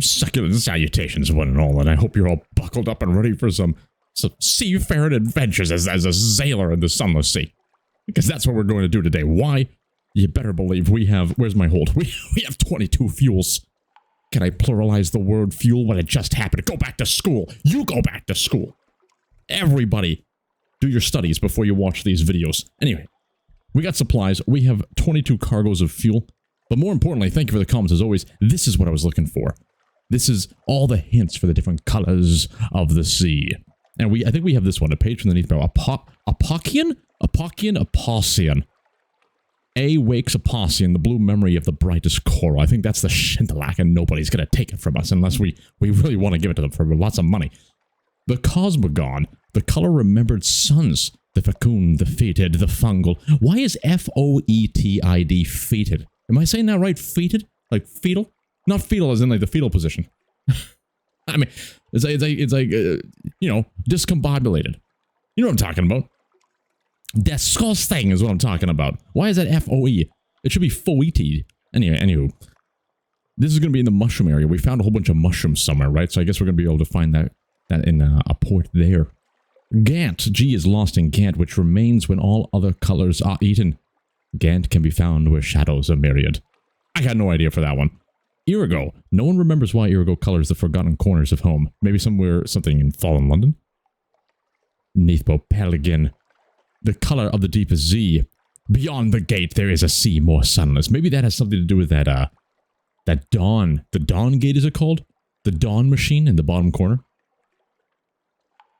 Succulent salutations, one and all, and I hope you're all buckled up and ready for some seafaring adventures as a sailor in the Sunless Sea. Because that's what we're going to do today. Why? You better believe we have... Where's my hold? We have 22 fuels. Can I pluralize the word fuel when it just happened? Go back to school. You go back to school. Everybody, do your studies before you watch these videos. Anyway, we got supplies. We have 22 cargoes of fuel. But more importantly, thank you for the comments as always. This is what I was looking for. This is all the hints for the different colors of the sea. And I think we have this one, a page from underneath. Apocian? A wakes Apocian, the blue memory of the brightest coral. I think that's the Shintalak, and nobody's going to take it from us unless we really want to give it to them for lots of money. The Cosmogon, the color remembered suns, the fecund, the fetid, the fungal. Why is F-O-E-T-I-D fetid? Am I saying that right? Fetid? Like fetal? Not fetal as in like the fetal position. I mean, it's like you know, discombobulated. You know what I'm talking about. Disgusting is what I'm talking about. Why is that F-O-E? It should be foeted. Anywho. This is going to be in the mushroom area. We found a whole bunch of mushrooms somewhere, right? So I guess we're going to be able to find that in a port there. Gant. G is lost in Gant, which remains when all other colors are eaten. Gant can be found where shadows are myriad. I got no idea for that one. Irigo. No one remembers why Irigo colors the forgotten corners of home. Maybe something in fallen London? Neathbo Pelican. The color of the deepest Z. Beyond the gate, there is a sea more sunless. Maybe that has something to do with that dawn. The dawn gate, is it called? The dawn machine in the bottom corner?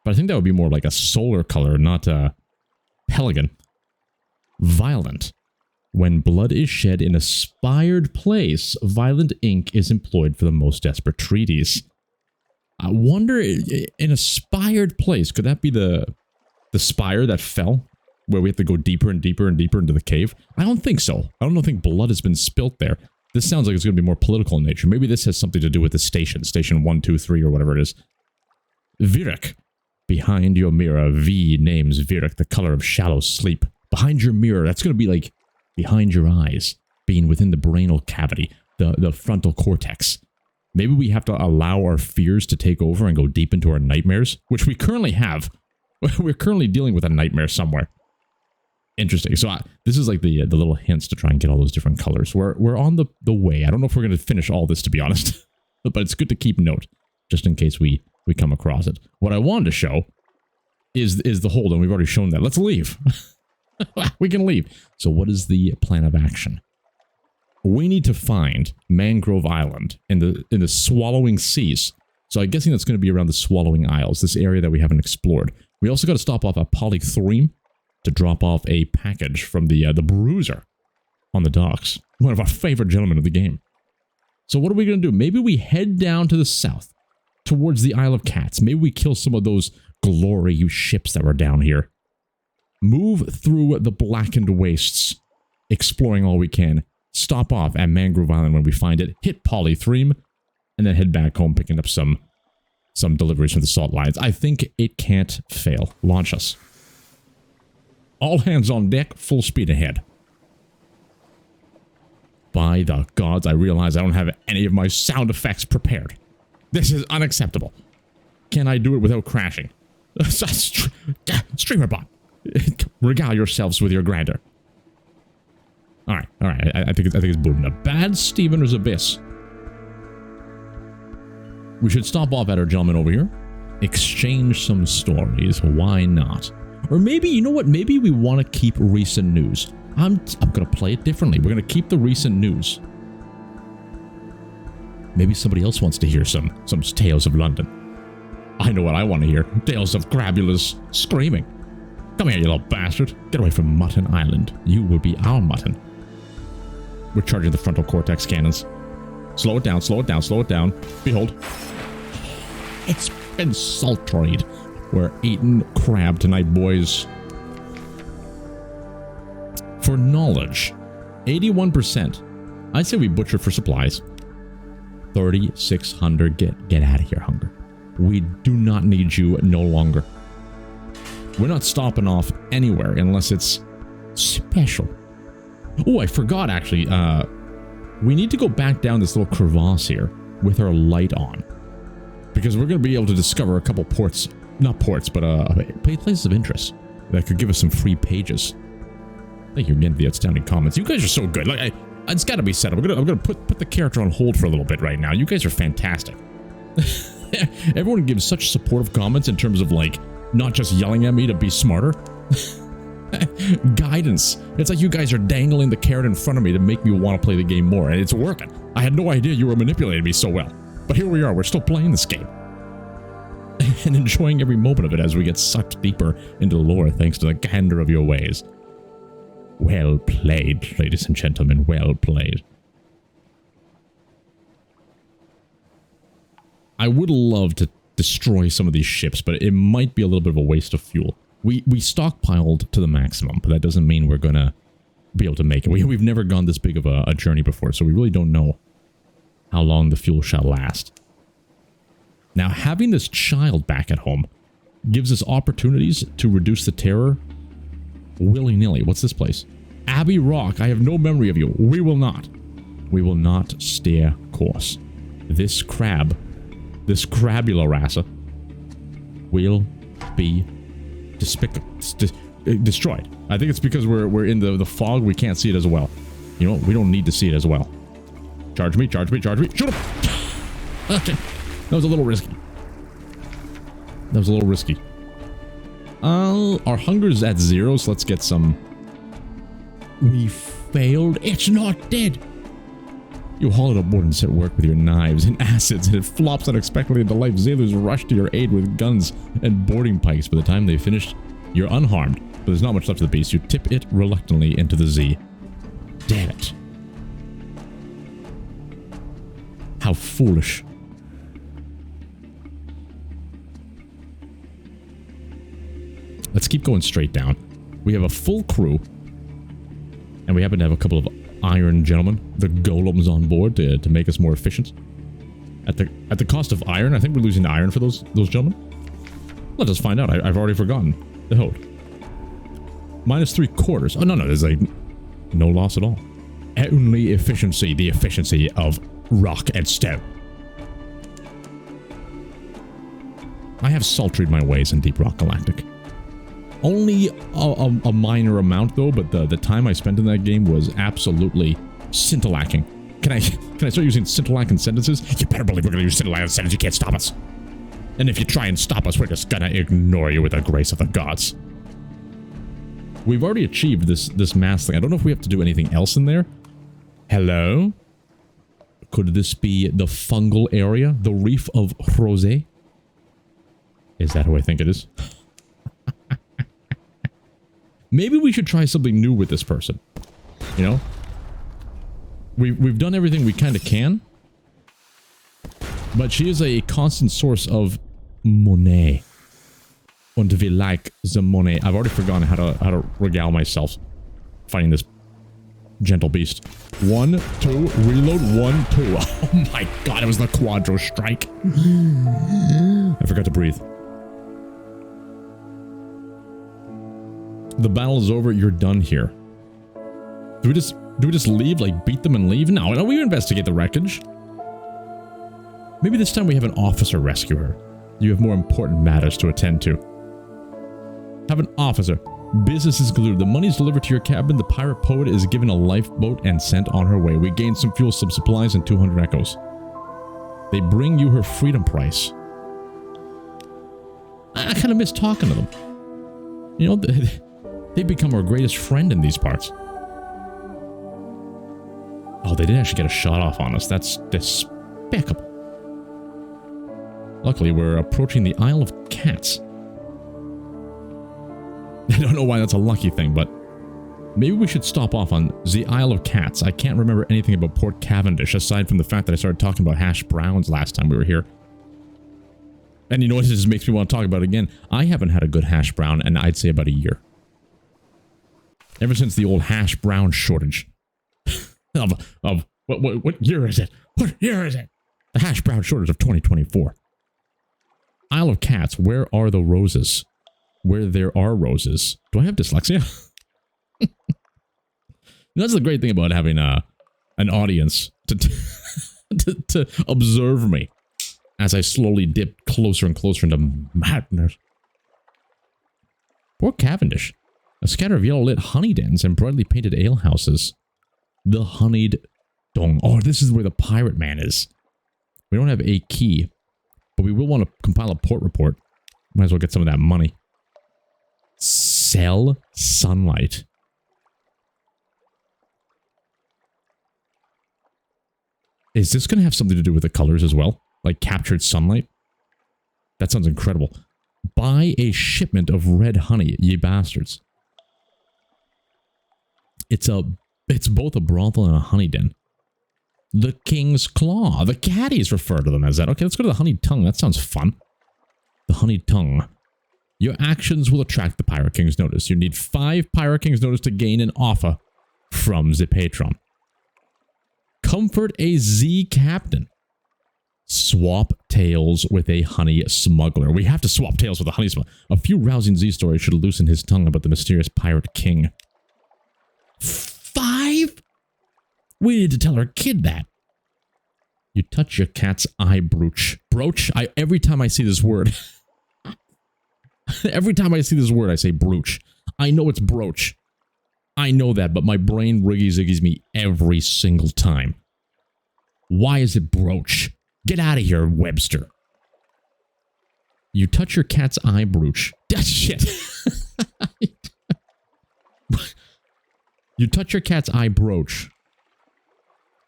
But I think that would be more like a solar color, not Pelican. Violent. When blood is shed in a spired place, violent ink is employed for the most desperate treaties. I wonder, in a spired place, could that be the spire that fell? Where we have to go deeper and deeper and deeper into the cave? I don't think so. I don't think blood has been spilt there. This sounds like it's going to be more political in nature. Maybe this has something to do with the station. Station 1, 2, 3 or whatever it is. Virik. Behind your mirror, V names Virik, the color of shallow sleep. Behind your mirror, that's going to be like behind your eyes. Being within the brainal cavity. The frontal cortex. Maybe we have to allow our fears to take over and go deep into our nightmares. Which we currently have. We're currently dealing with a nightmare somewhere. Interesting. So this is like the little hints to try and get all those different colors. We're on the way. I don't know if we're going to finish all this, to be honest. But it's good to keep note, just in case we come across it. What I wanted to show is the hold, and we've already shown that. Let's leave. We can leave. So what is the plan of action? We need to find Mangrove Island in the Swallowing Seas. So I'm guessing that's going to be around the Swallowing Isles, this area that we haven't explored. We also got to stop off at Polythreme to drop off a package from the Bruiser on the docks. One of our favorite gentlemen of the game. So what are we going to do? Maybe we head down to the south, towards the Isle of Cats. Maybe we kill some of those glory ships that were down here. Move through the blackened wastes, exploring all we can. Stop off at Mangrove Island when we find it. Hit Polythreme, and then head back home, picking up some deliveries from the salt lines. I think it can't fail. Launch us. All hands on deck, full speed ahead. By the gods, I realize I don't have any of my sound effects prepared. This is unacceptable. Can I do it without crashing? Streamerbot, regale yourselves with your grandeur. All right. I think it's booming up. Bad Steven's Abyss. We should stop off at our gentleman over here. Exchange some stories. Why not? Or maybe, you know what? Maybe we want to keep recent news. I'm going to play it differently. We're going to keep the recent news. Maybe somebody else wants to hear some tales of London. I know what I want to hear. Tales of Crabulous screaming. Come here, you little bastard. Get away from Mutton Island. You will be our mutton. We're charging the frontal cortex cannons. Slow it down, slow it down, slow it down. Behold. It's been sultried. We're eating crab tonight, boys. For knowledge, 81%. I'd say we butcher for supplies. 3,600. Get out of here, hunger. We do not need you no longer. We're not stopping off anywhere unless it's special. Oh, I forgot, actually. We need to go back down this little crevasse here. with our light on. Because we're going to be able to discover a couple ports, not ports, but places of interest that could give us some free pages. Thank you again for the outstanding comments. You guys are so good. Like, it's got to be said. I'm gonna put the character on hold for a little bit right now. You guys are fantastic. Everyone gives such supportive comments in terms of like not just yelling at me to be smarter. Guidance. It's like you guys are dangling the carrot in front of me to make me want to play the game more, and it's working. I had no idea you were manipulating me so well. But here we are, we're still playing this game. And enjoying every moment of it as we get sucked deeper into the lore thanks to the candor of your ways. Well played, ladies and gentlemen, well played. I would love to destroy some of these ships, but it might be a little bit of a waste of fuel. We stockpiled to the maximum, but that doesn't mean we're going to be able to make it. We've never gone this big of a journey before, so we really don't know how long the fuel shall last. Now, having this child back at home gives us opportunities to reduce the terror willy-nilly. What's this place? Abbey Rock. I have no memory of you. We will not steer course. This crab, this crabula rasa, will be destroyed. I think it's because we're in the fog. We can't see it as well. You know, we don't need to see it as well. Charge me, charge me, charge me. Shoot him! Okay. That was a little risky. That was a little risky. Our hunger's at 0, so let's get some. We failed. It's not dead. You haul it aboard and set work with your knives and acids, and it flops unexpectedly into life. Sailors rush to your aid with guns and boarding pikes. By the time they've finished, you're unharmed, but there's not much left of the beast. You tip it reluctantly into the Z. Damn it. How foolish. Let's keep going straight down. We have a full crew, and we happen to have a couple of iron gentlemen, the golems, on board to make us more efficient. At the cost of iron, I think we're losing iron for those gentlemen. Let us find out. I've already forgotten the hold. -3/4. Oh no, there's like no loss at all. Only efficiency, the efficiency of rock and stone. I have sultried my ways in Deep Rock Galactic. Only a minor amount though, but the time I spent in that game was absolutely scintillating. Can I start using scintillating sentences? You better believe we're gonna use scintillating sentences. You can't stop us. And if you try and stop us, we're just gonna ignore you with the grace of the gods. We've already achieved this mass thing. I don't know if we have to do anything else in there. Hello? Could this be the fungal area? The Reef of Rosé? Is that who I think it is? Maybe we should try something new with this person. You know? We've done everything we kind of can. But she is a constant source of money. Und we like the money. I've already forgotten how to regale myself fighting this gentle beast. 1, 2, reload, 1, 2. Oh my god, it was the Quadro strike. I forgot to breathe. The battle is over, you're done here. Do we just leave, like beat them and leave? No, we investigate the wreckage. Maybe this time we have an officer rescue her. You have more important matters to attend to. Have an officer. Business is concluded. The money is delivered to your cabin. The pirate poet is given a lifeboat and sent on her way. We gain some fuel, some supplies, and 200 echoes. They bring you her freedom price. I kind of miss talking to them. You know, they become our greatest friend in these parts. Oh, they did actually get a shot off on us. That's despicable. Luckily, we're approaching the Isle of Cats. I don't know why that's a lucky thing, but maybe we should stop off on the Isle of Cats. I can't remember anything about Port Cavendish, aside from the fact that I started talking about hash browns last time we were here. And you know what? It just makes me want to talk about it again. I haven't had a good hash brown in, I'd say, about a year. Ever since the old hash brown shortage. What year is it? What year is it? The hash brown shortage of 2024. Isle of Cats, where are the roses? Where there are roses. Do I have dyslexia? That's the great thing about having an audience to to observe me as I slowly dip closer and closer into madness. Port Cavendish. A scatter of yellow-lit honey dens and brightly painted alehouses. The honeyed dong. Oh, this is where the pirate man is. We don't have a key, but we will want to compile a port report. Might as well get some of that money. Sell sunlight. Is this going to have something to do with the colors as well? Like captured sunlight? That sounds incredible. Buy a shipment of red honey, ye bastards. It's both a brothel and a honey den. The King's Claw. The caddies refer to them as that. Okay, let's go to the honeyed tongue. That sounds fun. The honeyed tongue. Your actions will attract the Pirate King's notice. You need 5 Pirate King's notice to gain an offer from the patron. Comfort a Z captain. Swap tales with a honey smuggler. We have to swap tales with a honey smuggler. A few rousing Z stories should loosen his tongue about the mysterious Pirate King. 5? We need to tell our kid that. You touch your cat's eye brooch. Brooch? Every time I see this word... every time I see this word, I say brooch. I know it's brooch. I know that, but my brain riggy-ziggies me every single time. Why is it brooch? Get out of here, Webster. You touch your cat's eye brooch. That shit. You touch your cat's eye brooch.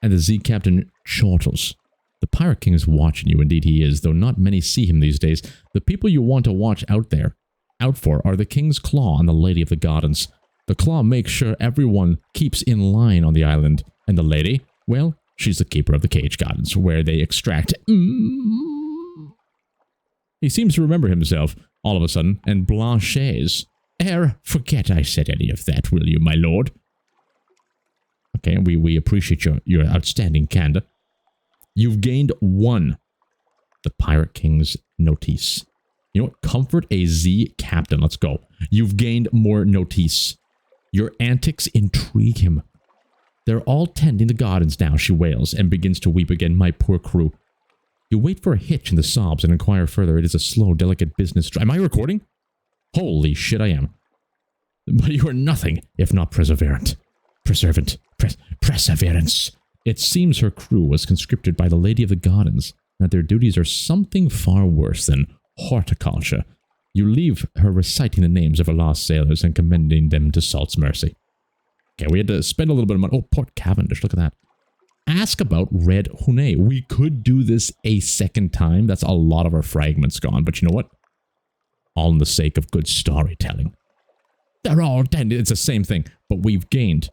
And the Z Captain chortles. The Pirate King is watching you. Indeed he is, though not many see him these days. The people you want to watch out for are the King's Claw and the Lady of the Gardens. The Claw makes sure everyone keeps in line on the island. And the Lady, well, she's the keeper of the Cage Gardens, where they extract... He seems to remember himself, all of a sudden, and blanches. Forget I said any of that, will you, my lord? Okay, we appreciate your outstanding candor. You've gained 1. The Pirate King's notice. You know what? Comfort a Z captain. Let's go. You've gained more notice. Your antics intrigue him. They're all tending the gardens now, she wails, and begins to weep again. My poor crew. You wait for a hitch in the sobs and inquire further. It is a slow, delicate business. Am I recording? Holy shit, I am. But you are nothing if not perseverant. Perseverance. It seems her crew was conscripted by the Lady of the Gardens, that their duties are something far worse than horticulture. You leave her reciting the names of her lost sailors and commending them to Salt's mercy. Okay, we had to spend a little bit of money. Oh, Port Cavendish, look at that. Ask about Red Hune. We could do this a second time. That's a lot of our fragments gone, but you know what? All in the sake of good storytelling. They're all dead. It's the same thing, but we've gained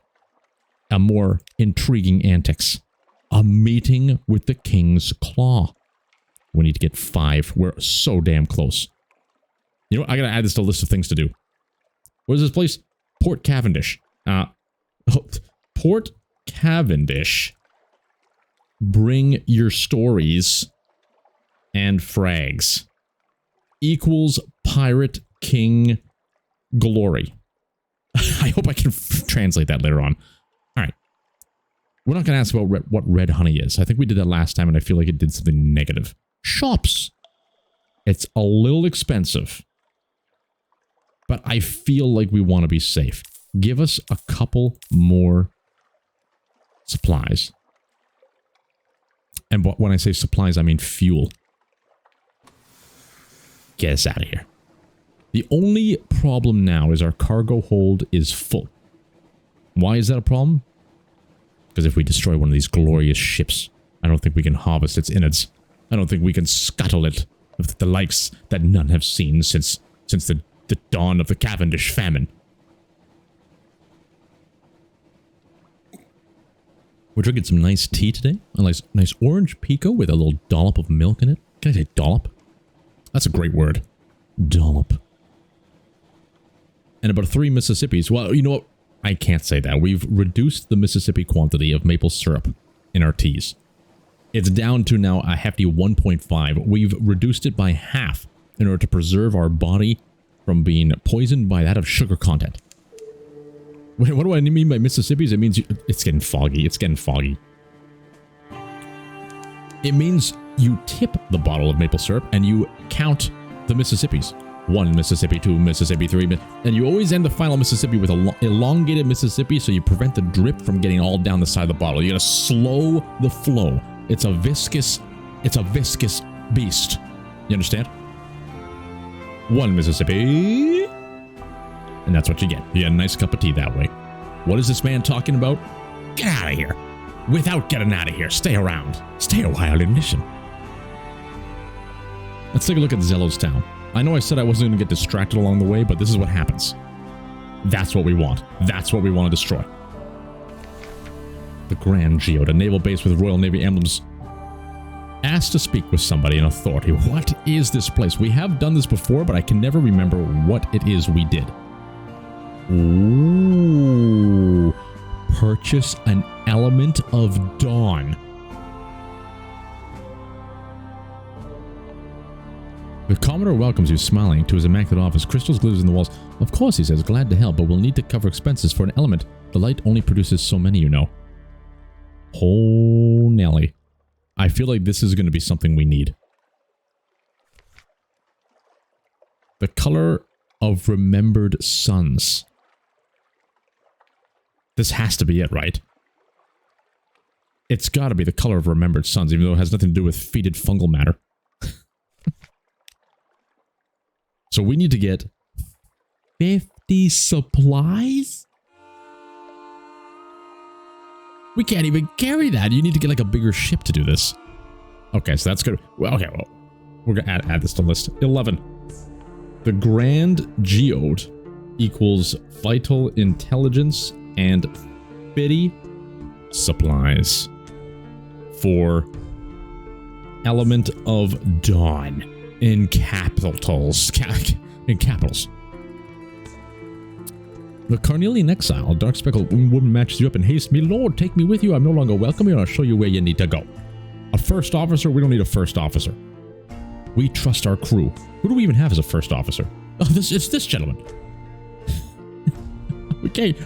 a more intriguing antics. A meeting with the King's Claw. We need to get 5. We're so damn close. You know what? I gotta add this to a list of things to do. What is this place? Port Cavendish. Port Cavendish. Bring your stories and frags. Equals Pirate King glory. I hope I can translate that later on. Alright. We're not going to ask about what red honey is. I think we did that last time and I feel like it did something negative. Shops. It's a little expensive. But I feel like we want to be safe. Give us a couple more supplies. And when I say supplies, I mean fuel. Get us out of here. The only problem now is our cargo hold is full. Why is that a problem? Because if we destroy one of these glorious ships, I don't think we can harvest its innards. I don't think we can scuttle it with the likes that none have seen since the dawn of the Cavendish famine. We're drinking some nice tea today. A nice orange pico with a little dollop of milk in it. Can I say dollop? That's a great word. Dollop. And about 3 Mississippis. Well, you know what? I can't say that. We've reduced the Mississippi quantity of maple syrup in our teas. It's down to now a hefty 1.5. We've reduced it by half in order to preserve our body from being poisoned by that of sugar content. Wait, what do I mean by Mississippi's? It means it's getting foggy. It's getting foggy. It means you tip the bottle of maple syrup and you count the Mississippis. 1 Mississippi, 2 Mississippi, 3, and you always end the final Mississippi with an elongated Mississippi so you prevent the drip from getting all down the side of the bottle. You gotta slow the flow. It's a viscous beast. You understand? 1 Mississippi. And that's what you get. You get a nice cup of tea that way. What is this man talking about? Get out of here. Without getting out of here, stay around. Stay a while and listen. Let's take a look at Zello's town. I know I said I wasn't going to get distracted along the way, but this is what happens. That's what we want. That's what we want to destroy. The Grand Geode, a naval base with Royal Navy emblems. Asked to speak with somebody in authority. What is this place? We have done this before, but I can never remember what it is we did. Ooh. Purchase an element of dawn. The Commodore welcomes you, smiling, to his immaculate office. Crystals glitters in the walls. Of course, he says, glad to help, but we'll need to cover expenses for an element. The light only produces so many, you know. Oh, Nelly. I feel like this is going to be something we need. The color of remembered suns. This has to be it, right? It's got to be the color of remembered suns, even though it has nothing to do with fetid fungal matter. So we need to get 50 supplies? We can't even carry that. You need to get like a bigger ship to do this. Okay, so that's good. Well, okay, well, we're going to add this to the list. 11. The Grand Geode equals vital intelligence and 50 supplies for element of dawn. In capitals. In capitals. The Carnelian Exile, a dark speckled woman matches you up in haste. Me lord, take me with you. I'm no longer welcome here. I'll show you where you need to go. A first officer? We don't need a first officer. We trust our crew. Who do we even have as a first officer? Oh, it's this gentleman. we can't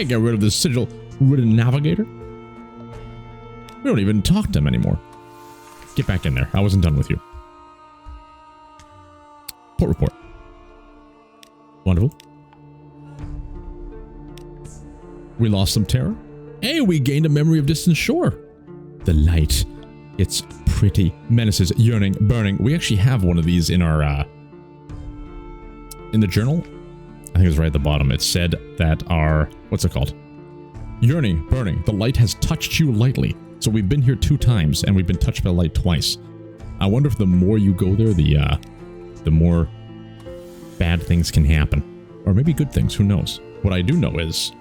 get rid of this sigil-ridden navigator. We don't even talk to him anymore. Get back in there. I wasn't done with you. Port report. Wonderful. We lost some terror. Hey, we gained a memory of distant shore. The light. It's pretty. Menaces, yearning, burning. We actually have one of these in our, in the journal. I think it's right at the bottom. It said that our, what's it called? Yearning, burning. The light has touched you lightly. So we've been here 2 times and we've been touched by the light twice. I wonder if the more you go there, the more bad things can happen. Or maybe good things, who knows? What I do know is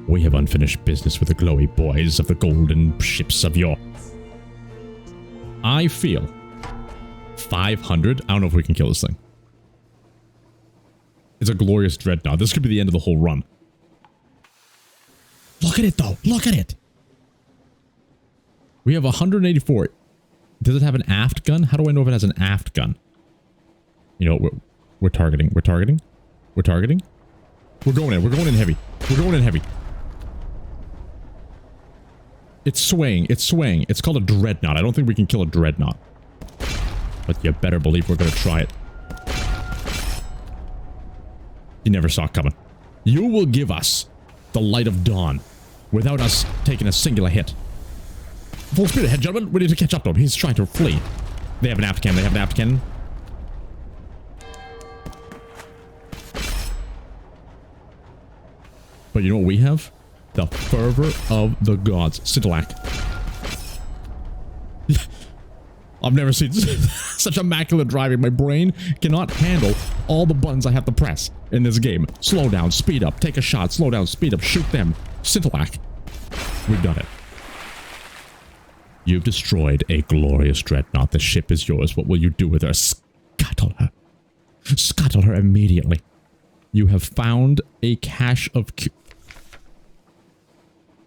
we have unfinished business with the glowy boys of the golden ships of yore. I feel 500. I don't know if we can kill this thing. It's a glorious dreadnought. This could be the end of the whole run. Look at it, though. Look at it. We have 184. Does it have an aft gun? How do I know if it has an aft gun? You know, we're targeting. We're targeting. We're targeting. We're going in. We're going in heavy. We're going in heavy. It's swaying. It's swaying. It's called a dreadnought. I don't think we can kill a dreadnought. But you better believe we're going to try it. You never saw it coming. You will give us the light of dawn without us taking a singular hit. Full speed ahead, gentlemen. We need to catch up to him. He's trying to flee. They have an aft cannon. They have an aft cannon. But you know what we have? The fervor of the gods. Scintillac. I've never seen such immaculate driving. My brain cannot handle all the buttons I have to press in this game. Slow down, speed up, take a shot, slow down, speed up, shoot them. Scintillac. We've done it. You've destroyed a glorious dreadnought. The ship is yours. What will you do with her? Scuttle her. Scuttle her immediately. You have found a cache of...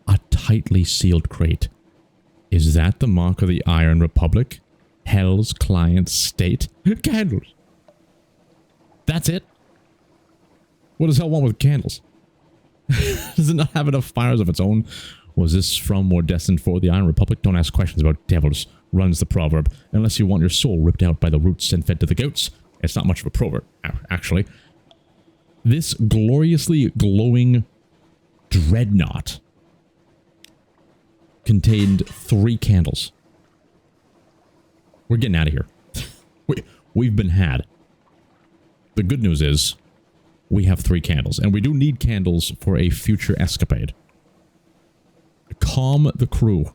A tightly sealed crate. Is that the mark of the Iron Republic? Hell's client state? Candles. That's it? What does hell want with candles? Does it not have enough fires of its own? Was this from or destined for the Iron Republic? Don't ask questions about devils runs the proverb. Unless you want your soul ripped out by the roots and fed to the goats. It's not much of a proverb, actually. This gloriously glowing dreadnought contained 3 candles. We're getting out of here. We've been had. The good news is, we have 3 candles, and we do need candles for a future escapade. Calm the crew.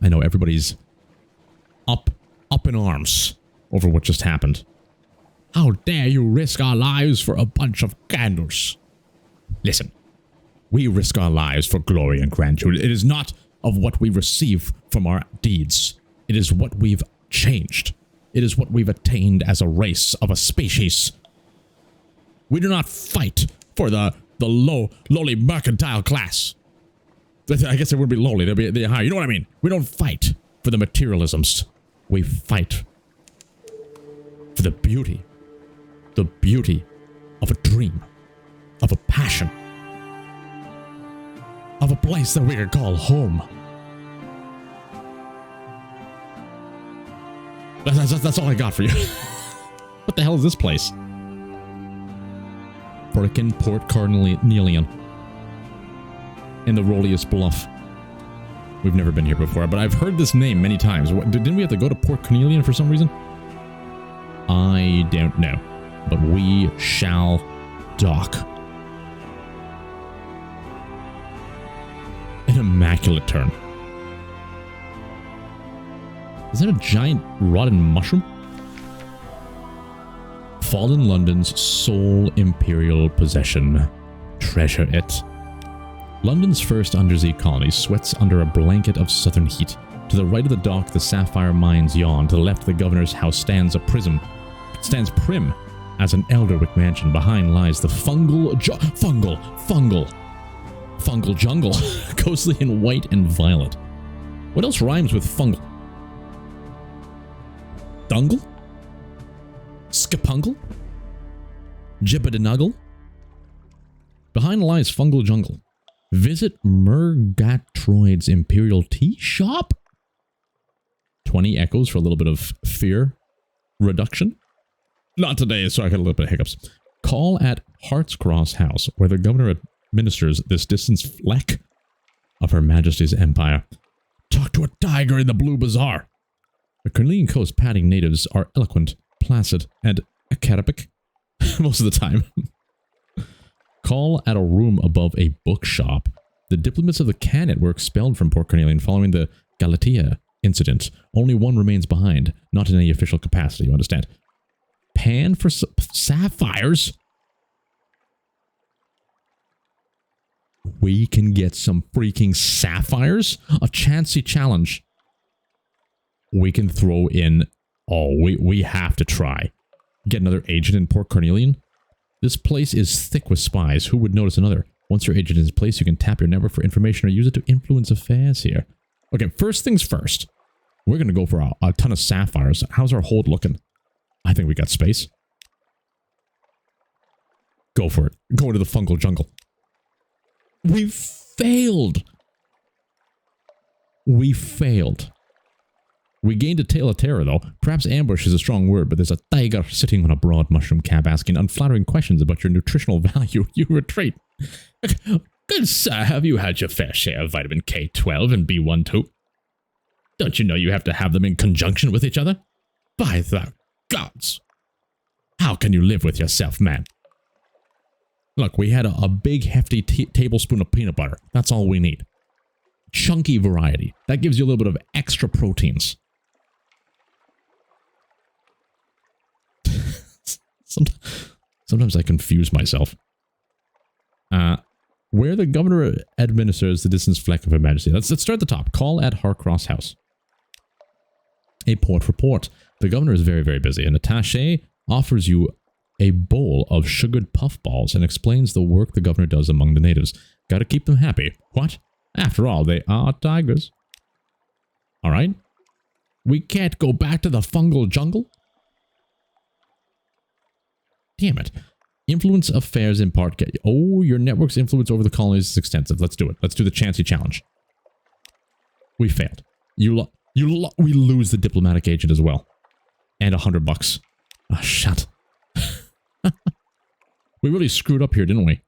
I know everybody's up in arms over what just happened. How dare you risk our lives for a bunch of candles? Listen, we risk our lives for glory and grandeur. It is not of what we receive from our deeds. It is what we've changed. It is what we've attained as a race of a species. We do not fight for the lowly mercantile class. I guess they wouldn't be lowly, they'd be higher. You know what I mean? We don't fight for the materialisms. We fight for the beauty of a dream, of a passion, of a place that we can call home. That's all I got for you. What the hell is this place? Frickin' Port Carnelian. In the Rolliest Bluff. We've never been here before, but I've heard this name many times. Didn't we have to go to Port Carnelian for some reason? I don't know. But we shall dock. An immaculate turn. Is that a giant rotten mushroom? Fallen London's sole imperial possession. Treasure it. London's first undersea colony sweats under a blanket of southern heat. To the right of the dock, the sapphire mines yawn. To the left, the governor's house stands prim as an elderwick mansion. Behind lies the fungal jungle, ghostly in white and violet. What else rhymes with fungal? Dungle? Skipungle? Jibbidinuggle? Behind lies fungal jungle. Visit Murgatroyd's Imperial Tea Shop? 20 echoes for a little bit of fear reduction. Not today, so I got a little bit of hiccups. Call at Heart's Cross House, where the governor administers this distant fleck of Her Majesty's empire. Talk to a tiger in the Blue Bazaar. The Carnelian Coast padding natives are eloquent, placid, and acerbic most of the time. Call at a room above a bookshop. The diplomats of the Canet were expelled from Port Carnelian following the Galatea incident. Only one remains behind, not in any official capacity, you understand. Pan for sapphires? We can get some freaking sapphires? A chancy challenge. We can throw in... Oh, we have to try. Get another agent in Port Carnelian? This place is thick with spies. Who would notice another? Once your agent is in place, you can tap your network for information or use it to influence affairs here. Okay, first things first. We're going to go for a ton of sapphires. How's our hold looking? I think we got space. Go for it. Go into the fungal jungle. We failed. We failed. We gained a tale of terror, though. Perhaps ambush is a strong word, but there's a tiger sitting on a broad mushroom cap asking unflattering questions about your nutritional value. You retreat. Good sir, have you had your fair share of vitamin K12 and B12? Don't you know you have to have them in conjunction with each other? By the gods! How can you live with yourself, man? Look, we had a big, hefty tablespoon of peanut butter. That's all we need. Chunky variety. That gives you a little bit of extra proteins. Sometimes I confuse myself. Where the governor administers the distance fleck of Her Majesty. Let's start at the top. Call at Harcross House. A port report. The governor is very, very busy. An attaché offers you a bowl of sugared puffballs and explains the work the governor does among the natives. Gotta keep them happy. What? After all, they are tigers. Alright. We can't go back to the fungal jungle? Damn it. Influence affairs in part... Oh, your network's influence over the colonies is extensive. Let's do it. Let's do the chancy challenge. We failed. We lose the diplomatic agent as well. And $100. Oh, shit. We really screwed up here, didn't we?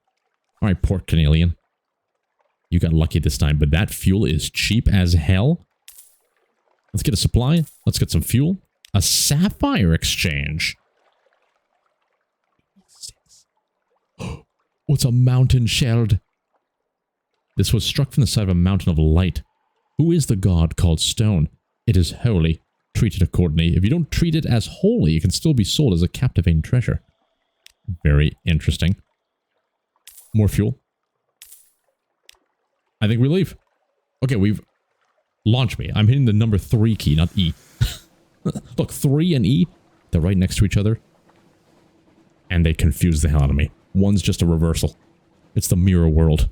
Alright, Port Canelian. You got lucky this time, but that fuel is cheap as hell. Let's get a supply. Let's get some fuel. A sapphire exchange. What's a mountain shelled? This was struck from the side of a mountain of light. Who is the god called stone? It is holy. Treat it accordingly. If you don't treat it as holy, it can still be sold as a captivating treasure. Very interesting. More fuel. I think we leave. Okay, we've... Launch me. I'm hitting the number 3 key, not E. Look, 3 and E, they're right next to each other. And they confuse the hell out of me. One's just a reversal. It's the mirror world.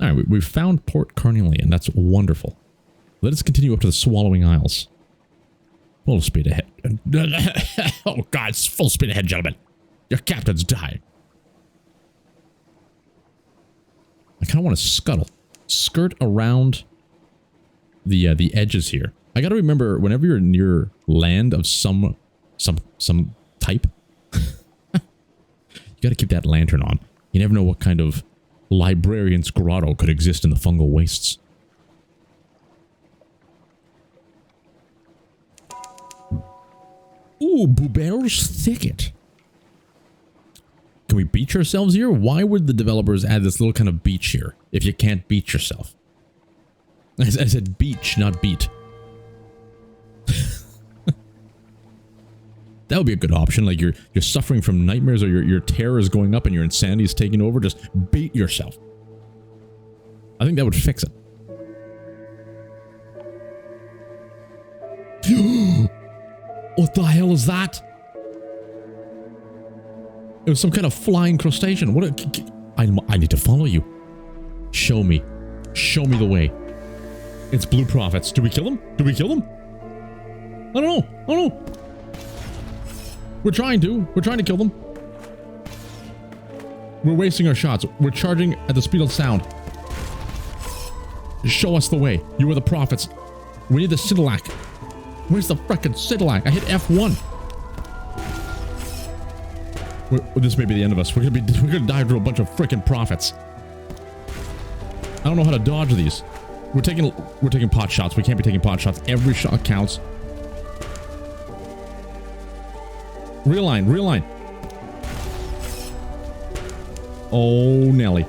Alright, we've found Port Carnelian. That's wonderful. Let us continue up to the Swallowing Isles. Full speed ahead. Oh god, it's full speed ahead, gentlemen. Your captain's dying. I kind of want to scuttle. Skirt around the edges here. I gotta remember, whenever you're near land of some type, you gotta keep that lantern on. You never know what kind of librarian's grotto could exist in the fungal wastes. Ooh, Bouber's Thicket. Can we beach ourselves here? Why would the developers add this little kind of beach here if you can't beach yourself? I said beach, not beat. That would be a good option. Like you're suffering from nightmares or your terror is going up and your insanity is taking over. Just beat yourself. I think that would fix it. What the hell is that? It was some kind of flying crustacean. What? I need to follow you. Show me. Show me the way. It's blue prophets. Do we kill them? Do we kill them? I don't know. I don't know. We're trying to. We're trying to kill them. We're wasting our shots. We're charging at the speed of sound. Show us the way. You are the prophets. We need the Siddalac. Where's the frickin' Siddalac? I hit F1. This may be the end of us. We're gonna dive through a bunch of frickin' prophets. I don't know how to dodge these. We're taking pot shots. We can't be taking pot shots. Every shot counts. Realign, realign. Oh, Nelly.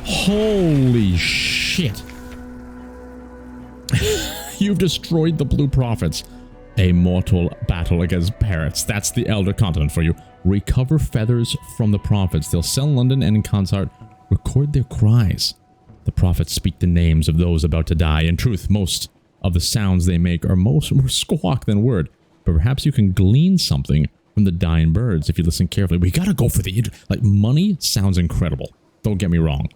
Holy shit. You've destroyed the Blue Prophets. A mortal battle against parrots. That's the Elder Continent for you. Recover feathers from the prophets. They'll sell in London and in concert. Record their cries. The prophets speak the names of those about to die. In truth, most of the sounds they make are more squawk than word. But perhaps you can glean something from the dying birds if you listen carefully. We gotta go for the... Like, money sounds incredible. Don't get me wrong.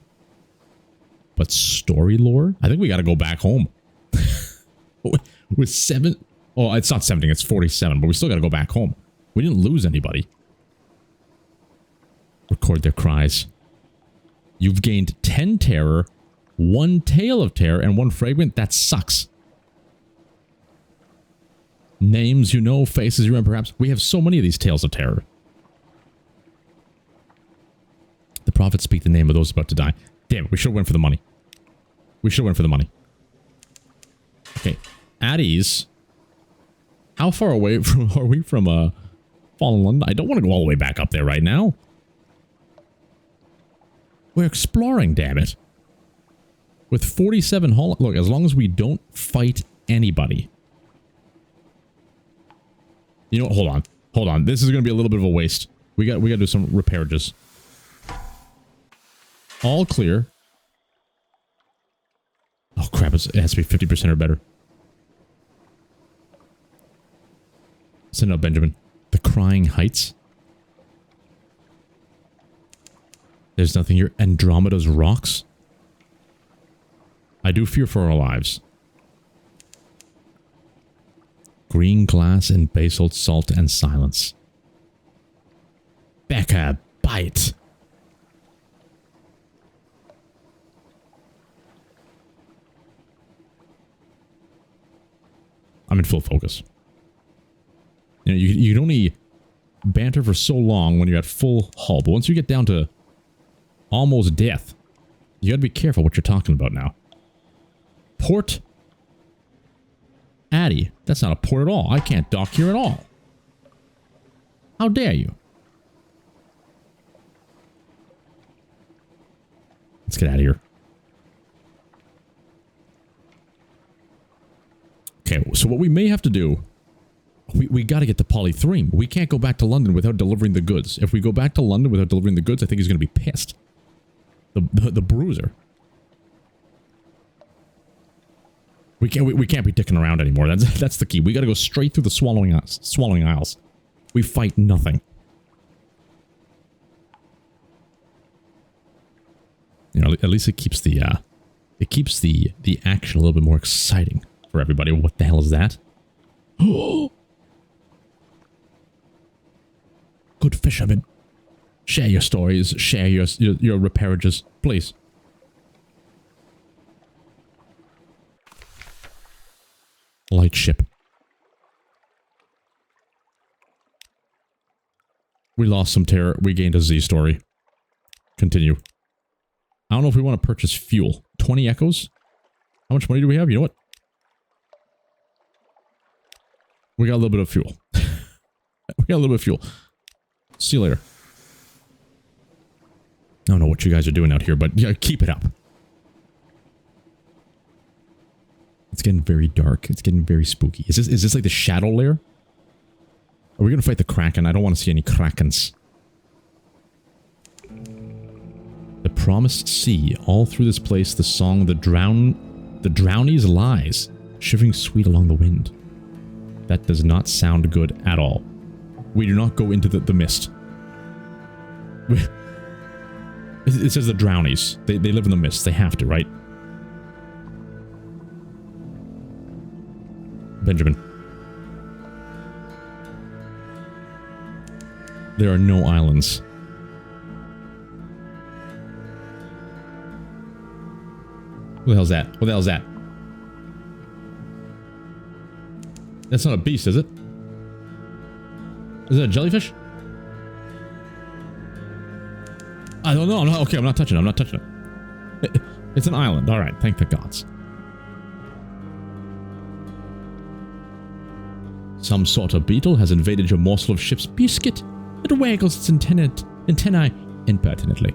But story lore? I think we gotta go back home. With 7... Oh, it's not 17, it's 47, but we still gotta go back home. We didn't lose anybody. Record their cries. You've gained 10 terror, 1 tale of terror, and 1 fragment. That sucks. Names you know, faces you remember perhaps. We have so many of these tales of terror. The prophets speak the name of those about to die. Damn it, we should have went for the money. We should have went for the money. Okay, at ease. How far away are we from Fallen London? I don't want to go all the way back up there right now. We're exploring, damn it. With 47 hull... Look, as long as we don't fight anybody. You know what? Hold on. Hold on. This is going to be a little bit of a waste. We got to do some repairages. All clear. Oh, crap. It has to be 50% or better. Send out Benjamin. The Crying Heights. There's nothing here. Andromeda's Rocks. I do fear for our lives. Green glass and basalt salt and silence. Becca, Right. I'm in full focus. You know, you can only banter for so long when you're at full hull, but once you get down to almost death, you gotta be careful what you're talking about now. Port Addy. That's not a port at all. I can't dock here at all. How dare you? Let's get out of here. Okay, so what we may have to do, we got to get to Polythreme. We can't go back to London without delivering the goods. If we go back to London without delivering the goods, I think he's going to be pissed. The bruiser. We can't be dicking around anymore. That's the key. We got to go straight through the swallowing isles. We fight nothing. You know, at least it keeps the action a little bit more exciting for everybody. What the hell is that? Oh, good fisherman. Share your stories. Share your reparages, please. Light ship. We lost some terror. We gained a Z story. Continue. I don't know if we want to purchase fuel. 20 echoes? How much money do we have? You know what? We got a little bit of fuel. We got a little bit of fuel. See you later. I don't know what you guys are doing out here, but yeah, keep it up. It's getting very dark. It's getting very spooky. Is this like the shadow lair? Are we going to fight the Kraken? I don't want to see any Krakens. The Promised Sea. All through this place, the song, the drownies lies, shivering sweet along the wind. That does not sound good at all. We do not go into the mist. It says the drownies. They live in the mist. They have to, right? Benjamin. There are no islands. What the hell's that? What the hell's that? That's not a beast, is it? Is it a jellyfish? I don't know. Okay, I'm not touching it. I'm not touching it. It's an island. All right. Thank the gods. Some sort of beetle has invaded your morsel of ship's biscuit. It waggles its antennae impertinently.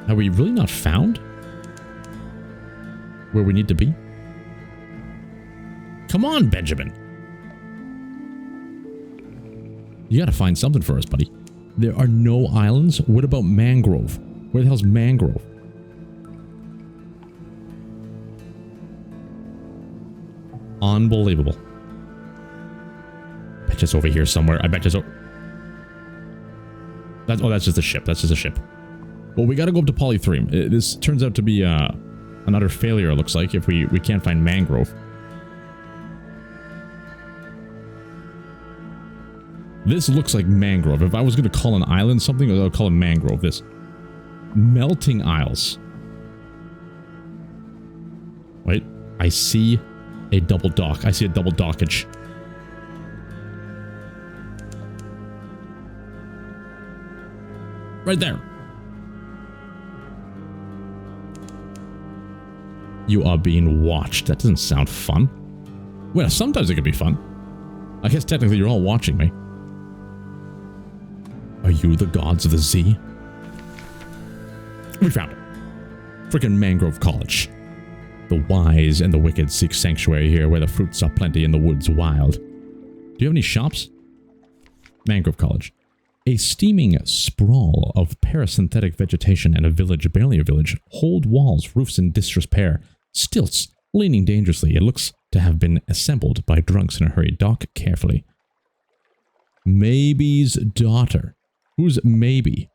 Have we really not found where we need to be? Come on, Benjamin. You gotta find something for us, buddy. There are no islands. What about mangrove? Where the hell's mangrove? Unbelievable. Bet it's over here somewhere. I bet it's over. That's just a ship. That's just a ship. Well, we gotta go up to Polythreme. This turns out to be another failure, it looks like, if we can't find mangrove. This looks like mangrove. If I was going to call an island something, I would call it mangrove. This. Melting isles. Wait. I see a double dock. I see a double dockage. Right there. You are being watched. That doesn't sound fun. Well, sometimes it could be fun. I guess technically you're all watching me. Are you the gods of the Z? We found it. Frickin' Mangrove College. The wise and the wicked seek sanctuary here where the fruits are plenty and the woods wild. Do you have any shops? Mangrove College. A steaming sprawl of parasynthetic vegetation and a village, barely a village. Hold walls, roofs in disrepair. Stilts, leaning dangerously. It looks to have been assembled by drunks in a hurry. Dock carefully. Maybe's daughter. Who's Maybe?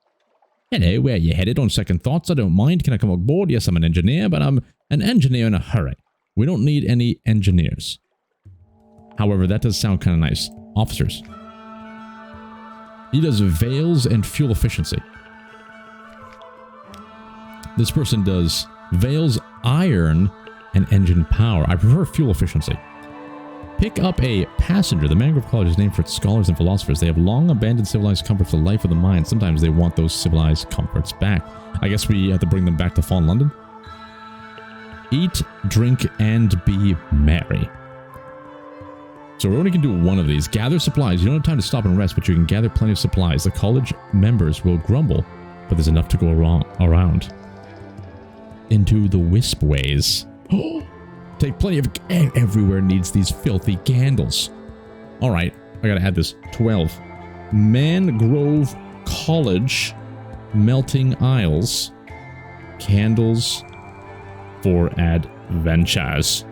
Hello, where are you headed? On second thoughts, I don't mind. Can I come aboard? Yes, I'm an engineer, but I'm an engineer in a hurry. We don't need any engineers. However, that does sound kind of nice. Officers. He does veils and fuel efficiency. This person does veils, iron, and engine power. I prefer fuel efficiency. Pick up a passenger. The Mangrove College is named for its scholars and philosophers. They have long abandoned civilized comforts for the life of the mind. Sometimes they want those civilized comforts back. I guess we have to bring them back to fallen London. Eat, drink, and be merry. So we only can do one of these. Gather supplies. You don't have time to stop and rest, but you can gather plenty of supplies. The college members will grumble, but there's enough to go around. Into the wisp ways. Take plenty of... And everywhere needs these filthy candles. Alright, I gotta add this. 12. Mangrove College. Melting Isles. Candles for adventures.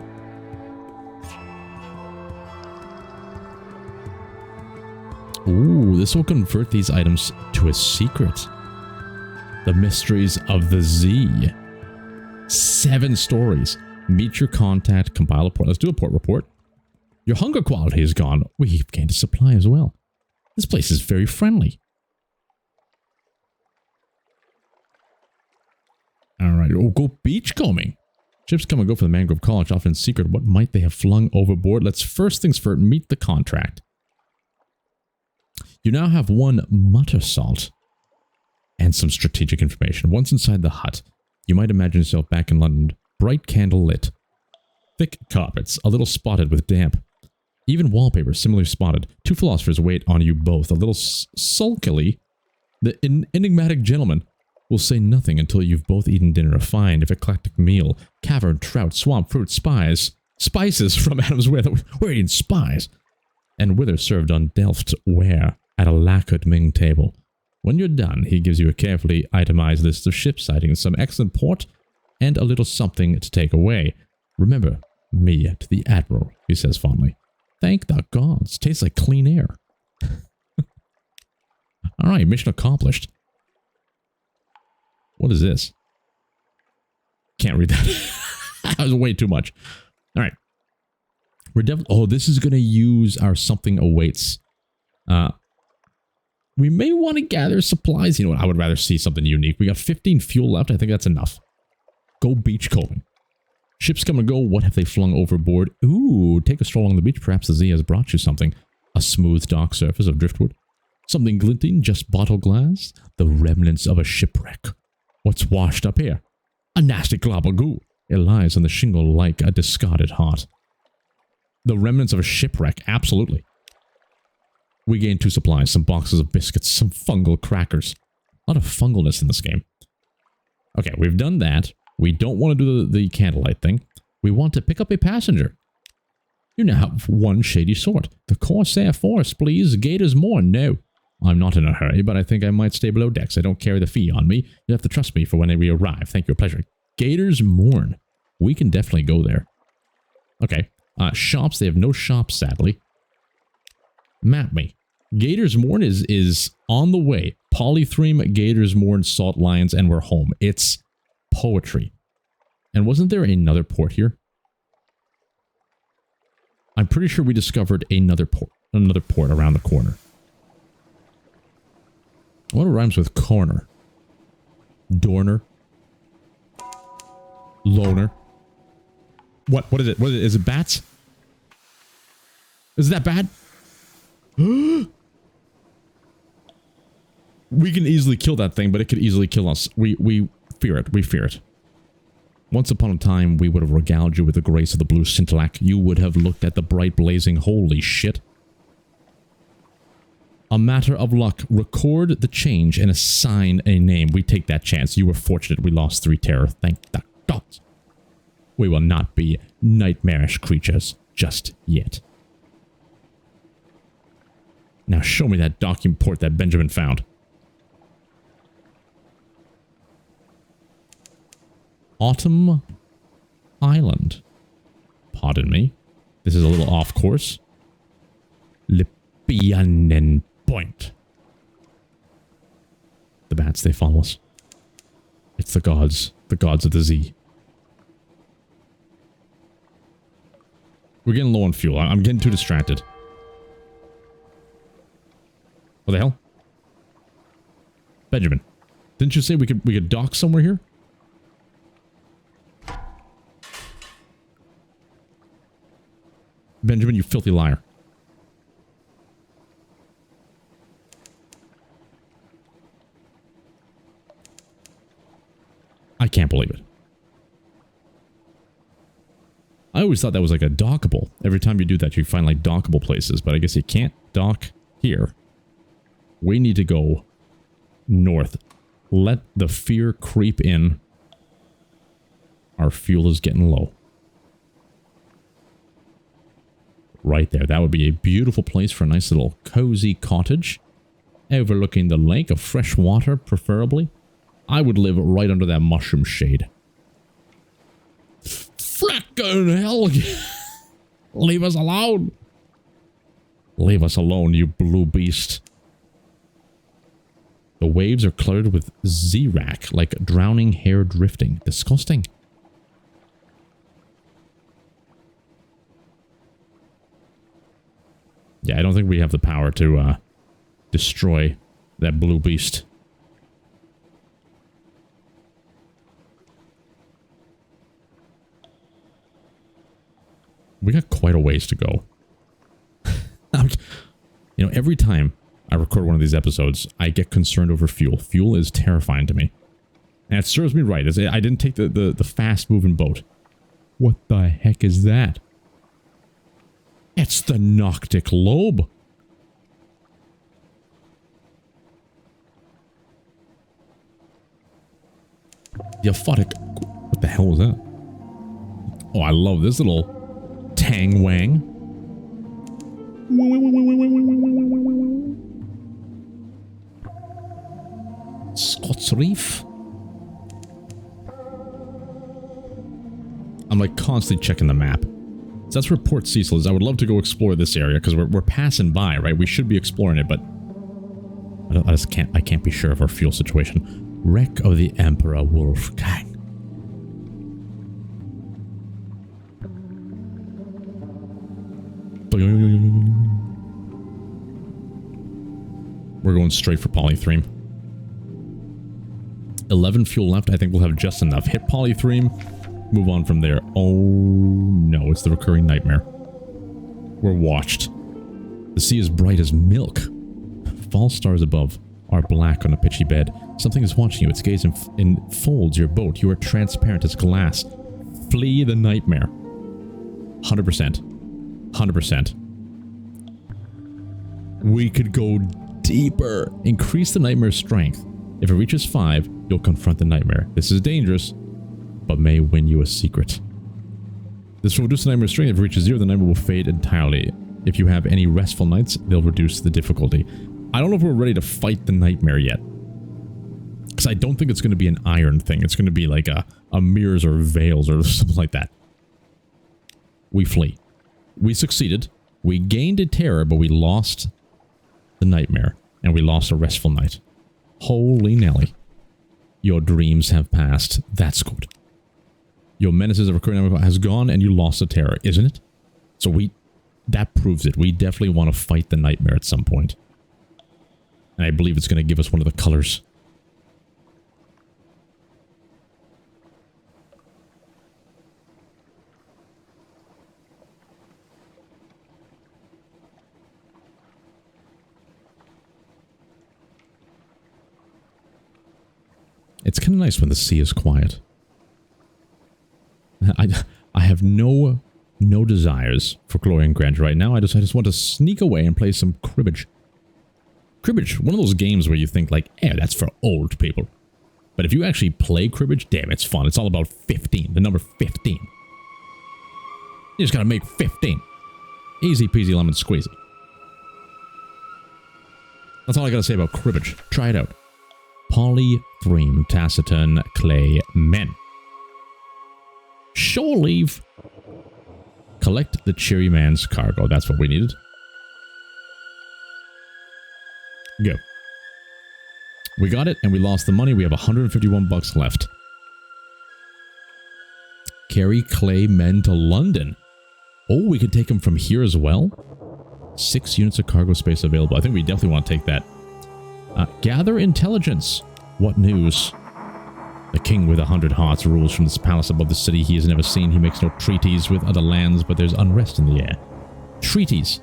Ooh, this will convert these items to a secret. The mysteries of the Z. 7 stories. Meet your contact, compile a port. Let's do a port report. Your hunger quality is gone. We've gained a supply as well. This place is very friendly. Alright, oh, go beachcombing. Ships come and go for the Mangrove College, often in secret. What might they have flung overboard? Let's first things first, meet the contract. You now have 1 mutter salt and some strategic information. Once inside the hut, you might imagine yourself back in London. Bright candle lit. Thick carpets, a little spotted with damp. Even wallpaper similarly spotted. 2 philosophers wait on you both. A little sulkily, the enigmatic gentleman will say nothing until you've both eaten dinner. A fine, if eclectic meal. Cavern, trout, swamp, fruit, spices from Adam's Ware. We're eating spies. And wither served on Delft ware at a lacquered Ming table. When you're done, he gives you a carefully itemized list of ship sightings, some excellent port, and a little something to take away. Remember me to the Admiral, he says fondly. Thank the gods. Tastes like clean air. Alright, mission accomplished. What is this? Can't read that. That was way too much. Alright. We're definitely... Oh, this is going to use our something awaits. We may want to gather supplies. You know what? I would rather see something unique. We got 15 fuel left. I think that's enough. Go beachcombing. Ships come and go. What have they flung overboard? Ooh, take a stroll along the beach. Perhaps the Z has brought you something. A smooth, dark surface of driftwood. Something glinting, just bottle glass. The remnants of a shipwreck. What's washed up here? A nasty glob of goo. It lies on the shingle like a discarded heart. The remnants of a shipwreck. Absolutely. We gained 2 supplies. Some boxes of biscuits. Some fungal crackers. A lot of fungalness in this game. Okay, we've done that. We don't want to do the candlelight thing. We want to pick up a passenger. You now have 1 shady sort. The Corsair Force, please. Gators Mourn. No, I'm not in a hurry, but I think I might stay below decks. I don't carry the fee on me. You'll have to trust me for when we arrive. Thank you, a pleasure. Gators Mourn. We can definitely go there. Okay. Shops. They have no shops, sadly. Map me. Gators Mourn is on the way. Polythreme, Gators Mourn, Salt Lions, and we're home. It's poetry. And wasn't there another port here? I'm pretty sure we discovered another port around the corner. What rhymes with corner? Dorner. Loner. What is it? What is it? Is it bats? Is that bad? We can easily kill that thing, but it could easily kill us. We fear it. We fear it. Once upon a time, we would have regaled you with the grace of the blue scintillac. You would have looked at the bright blazing holy shit. A matter of luck. Record the change and assign a name. We take that chance. You were fortunate we lost 3 terror. Thank the gods. We will not be nightmarish creatures just yet. Now show me that docking port that Benjamin found. Autumn Island. Pardon me. This is a little off course. Lipianen Point. The bats, they follow us. It's the gods of the Z. We're getting low on fuel. I'm getting too distracted. What the hell? Benjamin, didn't you say we could dock somewhere here? Benjamin, you filthy liar. I can't believe it. I always thought that was like a dockable. Every time you do that, you find like dockable places, but I guess you can't dock here. We need to go north. Let the fear creep in. Our fuel is getting low. Right there. That would be a beautiful place for a nice little cozy cottage. Overlooking the lake of fresh water, preferably. I would live right under that mushroom shade. Frickin' hell. Leave us alone. Leave us alone, you blue beast. The waves are cluttered with Zirac, like drowning hair drifting. Disgusting. Yeah, I don't think we have the power to destroy that blue beast. We got quite a ways to go. You know, every time I record one of these episodes, I get concerned over fuel. Fuel is terrifying to me. And it serves me right. I didn't take the fast-moving boat. What the heck is that? It's the Noctic Lobe. The Aphotic... What the hell was that? Oh, I love this little tang wang. Scott's Reef. I'm like constantly checking the map. So that's where Port Cecil is. I would love to go explore this area because we're passing by, right? We should be exploring it, but I can't be sure of our fuel situation. Wreck of the Emperor Wolfgang. We're going straight for polythreme. 11 fuel left. I think we'll have just enough. Hit polythreme. Move on from there. Oh no, it's the recurring nightmare. We're watched. The sea is bright as milk. False stars above are black on a pitchy bed. Something is watching you. Its gaze enfolds your boat. You are transparent as glass. Flee the nightmare. 100%. 100%. We could go deeper. Increase the nightmare's strength. If it reaches 5, you'll confront the nightmare. This is dangerous, but may win you a secret. This will reduce the nightmare's strength. If it reaches 0, the nightmare will fade entirely. If you have any restful nights, they'll reduce the difficulty. I don't know if we're ready to fight the nightmare yet. Because I don't think it's going to be an iron thing. It's going to be like a mirrors or veils or something like that. We flee. We succeeded. We gained a terror, but we lost the nightmare. And we lost a restful night. Holy Nelly. Your dreams have passed. That's good. Your menaces of recurring nightmare has gone and you lost the terror, isn't it? So that proves it. We definitely want to fight the nightmare at some point. And I believe it's going to give us one of the colors. It's kind of nice when the sea is quiet. I have no desires for Glory and Grandeur right now. I just want to sneak away and play some cribbage. Cribbage, one of those games where you think like, eh, that's for old people. But if you actually play cribbage, damn, it's fun. It's all about 15, the number 15. You just gotta make 15. Easy peasy lemon squeezy. That's all I gotta say about cribbage. Try it out. Polythreme, taciturn, clay, men. Shore leave. Collect the cheery man's cargo. That's what we needed. Go. We got it, and we lost the money. We have 151 bucks left. Carry clay men to London. Oh, we could take them from here as well. 6 units of cargo space available. I think we definitely want to take that. Gather intelligence. What news? The king with 100 hearts rules from this palace above the city he has never seen. He makes no treaties with other lands, but there's unrest in the air. Treaties.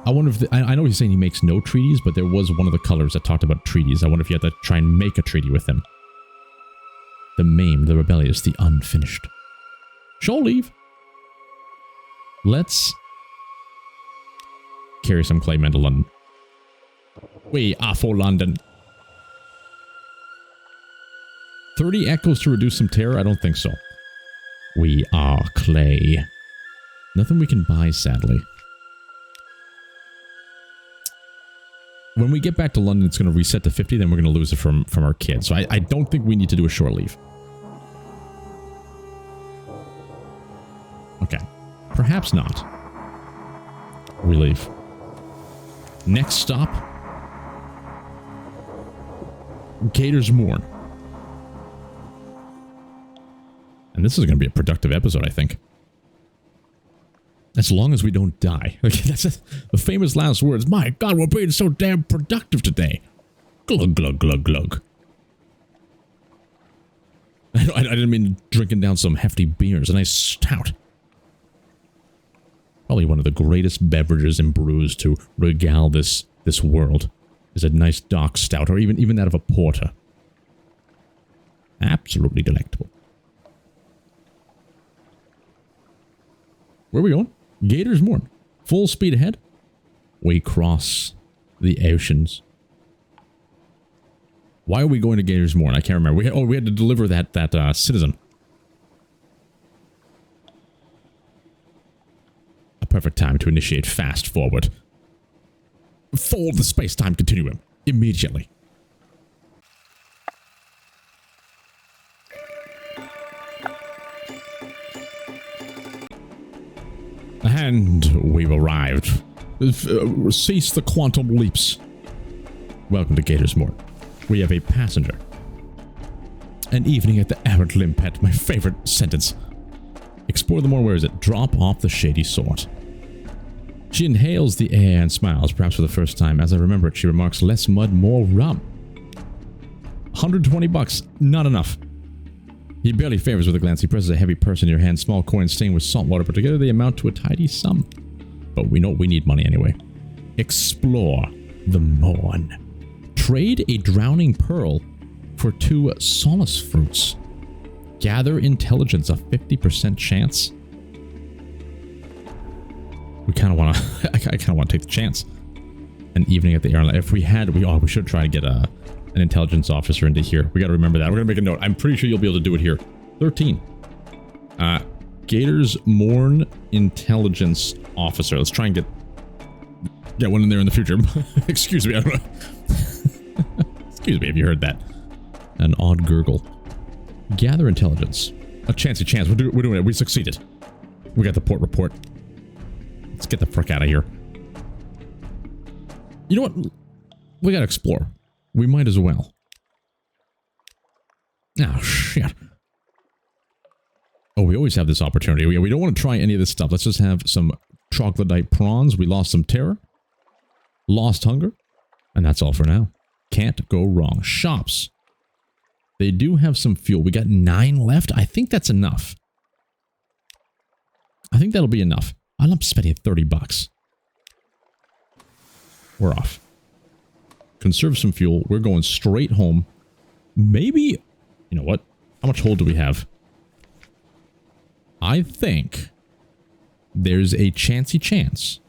I wonder if... I know he's saying he makes no treaties, but there was one of the colors that talked about treaties. I wonder if you had to try and make a treaty with them. The maimed, the rebellious, the unfinished. Shall leave. Let's carry some clay men to London. We are for London. 30 echoes to reduce some terror? I don't think so. We are clay. Nothing we can buy, sadly. When we get back to London, it's going to reset to 50, then we're going to lose it from our kids. So I don't think we need to do a short leave. Okay. Perhaps not. We leave. Next stop. Gator's Morn. And this is going to be a productive episode, I think. As long as we don't die. Okay, that's the famous last words. My God, we're being so damn productive today. Glug, glug, glug, glug. I didn't mean drinking down some hefty beers. A nice stout. Probably one of the greatest beverages and brews to regale this world is a nice dark stout, or even that of a porter. Absolutely delectable. Where are we going? Gator's Morn. Full speed ahead. We cross the oceans. Why are we going to Gator's Morn? I can't remember. We had to deliver that citizen. A perfect time to initiate fast forward. Fold the space-time continuum immediately. And we've arrived. Cease the quantum leaps. Welcome to Gator's Morn. We have a passenger. An evening at the Arid Limpet, my favorite sentence. Explore the more, where is it? Drop off the shady sort. She inhales the air and smiles, perhaps for the first time. As I remember it, she remarks, less mud, more rum. 120 bucks, not enough. He barely favors with a glance. He presses a heavy purse in your hand, small coins stained with salt water, but together they amount to a tidy sum. But we know we need money anyway. Explore the Morn. Trade a drowning pearl for 2 solace fruits. Gather intelligence, a 50% chance. We kind of want to. I kind of want to take the chance. An evening at the airline. If we had, we should try to get an intelligence officer into here. We got to remember that. We're gonna make a note. I'm pretty sure you'll be able to do it here. 13. Gator's Morn intelligence officer. Let's try and get one in there in the future. Excuse me. I don't know. Excuse me if you heard that. An odd gurgle. Gather intelligence. A chancy chance. We're doing it. We succeeded. We got the port report. Let's get the frick out of here. You know what? We gotta explore. We might as well. Oh, shit. Oh, we always have this opportunity. We don't want to try any of this stuff. Let's just have some troglodyte prawns. We lost some terror. Lost hunger. And that's all for now. Can't go wrong. Shops. They do have some fuel. We got 9 left. I think that's enough. I think that'll be enough. I'm not spending 30 bucks. We're off. Conserve some fuel. We're going straight home. Maybe, you know what? How much hold do we have? I think there's a chancy chance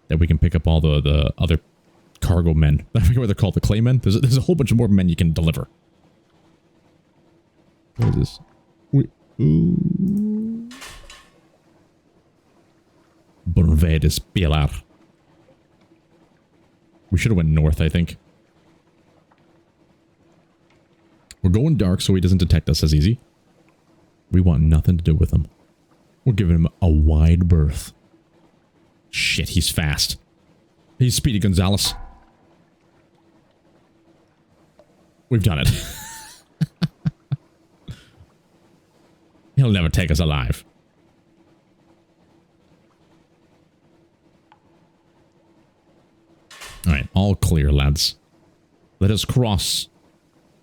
that we can pick up all the other cargo men. I forget what they're called, the clay men. There's a whole bunch of more men you can deliver. What is this? Burvedis Pilar. We should have went north, I think. We're going dark so he doesn't detect us as easy. We want nothing to do with him. We're giving him a wide berth. Shit, he's fast. He's Speedy Gonzales. We've done it. He'll never take us alive. Alright, All clear, lads. Let us cross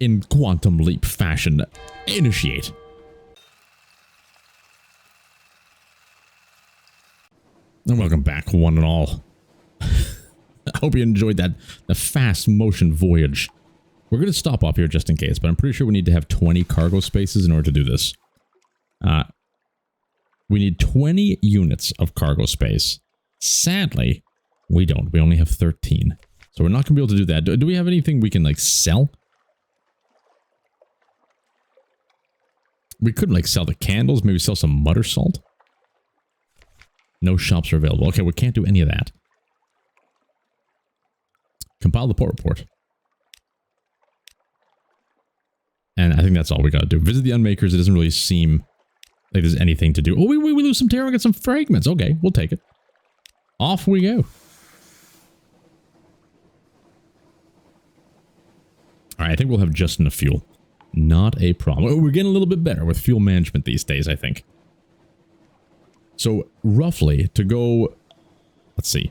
in quantum leap fashion. Initiate. And welcome back, one and all. I hope you enjoyed the fast motion voyage. We're going to stop off here just in case, but I'm pretty sure we need to have 20 cargo spaces in order to do this. We need 20 units of cargo space. Sadly, we don't. We only have 13. So we're not going to be able to do that. Do we have anything we can, like, sell? We could, like, sell the candles. Maybe sell some mud or salt. No shops are available. Okay, we can't do any of that. Compile the port report. And I think that's all we gotta do. Visit the unmakers. It doesn't really seem like there's anything to do. Oh, we lose some terror and get some fragments. Okay, we'll take it. Off we go. Alright, I think we'll have just enough fuel. Not a problem. We're getting a little bit better with fuel management these days, I think. So, roughly, to go... Let's see.